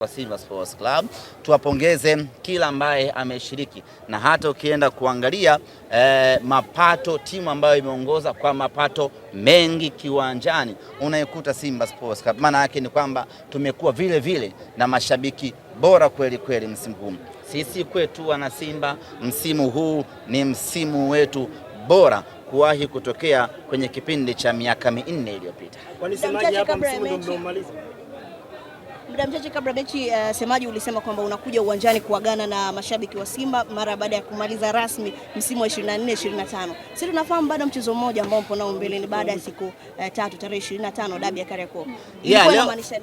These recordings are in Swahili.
Kwa Simba Sports Club tuwapongeze kila ambaye ameshiriki, na hata ukienda kuangalia mapato, timu ambayo imeongoza kwa mapato mengi kiwanjani unaikuta Simba Sports Club. Maana yake ni kwamba tumekuwa vile vile na mashabiki bora kweli kweli msimu huu. Sisi kwetu wana Simba, msimu huu ni msimu wetu bora kuwahi kutokea kwenye kipindi cha miaka 4 iliyopita. Muda mchache kabla mechi, semaji ulisema kwamba unakuja uwanjani kuagana na mashabiki wa Simba mara baada ya kumaliza rasmi msimu wa 24-25. Sisi tunafahamu bado mchezo mmoja ambao mpo nao mbele ni baada ya siku 3 tarehe 25 dabi ya Kariakoo.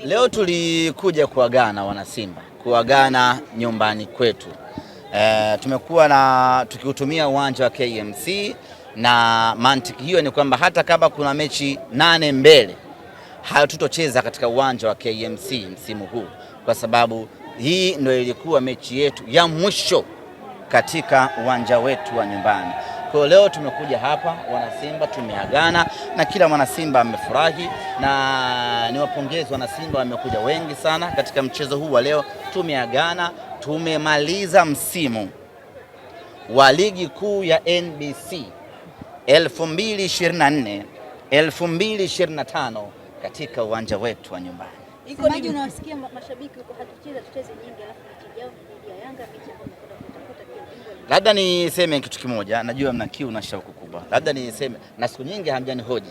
Leo tulikuja kuagana wana Simba, kuagana nyumbani kwetu. Tumekuwa tukiutumia uwanja wa KMC, na mantiki hiyo ni kwamba hata kama kuna mechi 8 mbele hatutocheza katika uwanja wa KMC msimu huu, kwa sababu hii ndio ilikuwa mechi yetu ya mwisho katika uwanja wetu wa nyumbani. Kwa leo tumekuja hapa wana Simba, tumeagana na kila mwana Simba amefurahi, na niwapongeze wana Simba, wamekuja wengi sana katika mchezo huu wa leo. Tumeagana, tumemaliza msimu wa ligi kuu ya NBC 2024 2025 katika uwanja wetu wa nyumbani. Semaji, unawasikia mashabiki huko hatucheza tucheze nyingi, alafu mechi yao ni ya Yanga, mechi ambayo kutafuta pia. Labda niseme kitu kimoja, najua mna kiu na shauku kubwa. Labda niseme, na siku nyingi hamjanihoji.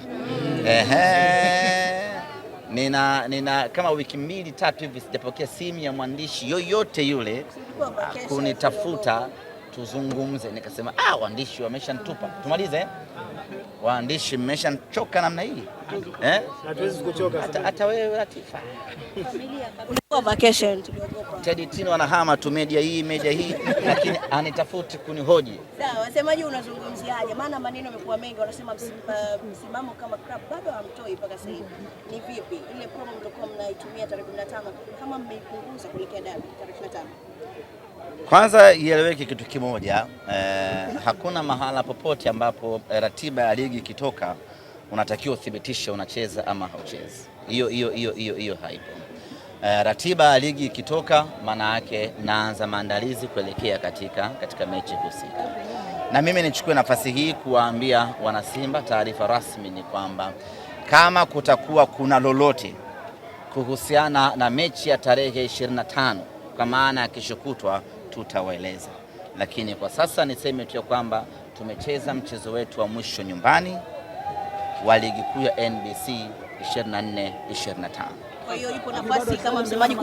Nina kama wiki 2-3 hivi sijapokea simu ya mwandishi yoyote yule kunitafuta tuzungumze. Nikasema waandishi wameshanitupa. Tumalize. Waandishi mmeshachoka namna hii. Hatuwezi kuchoka. Hata wewe Latifa. Ulikuwa vacation tuliogopa. Teddy Tino anahama tu media hii lakini anitafuti kunihoji. Sawa, wasemaji unazungumziaje? Maana maneno yamekuwa mengi, wanasema msimamo kama club bado hamtoi mpaka sasa hivi. Ni vipi ile promo mlikuwa mnaitumia tarehe 15 kama mmeipunguza kuelekea dabi tarehe 25? Kwanza ieleweke kitu kimoja, hakuna mahala popote ambapo ratiba ya ligi ikitoka unatakiwa uthibitishe unacheza ama hauchezi. Hiyo haipo. Ratiba ya ligi ikitoka, maana yake naanza maandalizi kuelekea katika mechi husika. Na mimi nichukue nafasi hii kuwaambia wana Simba, taarifa rasmi ni kwamba kama kutakuwa kuna lolote kuhusiana na mechi ya tarehe 25 kwa maana ya kesho kutwa tutawaeleza, lakini kwa sasa niseme tu kwamba tumecheza mchezo wetu wa mwisho nyumbani wa ligi kuu ya NBC 24-25. Kwa hiyo ipo nafasi kama msemaji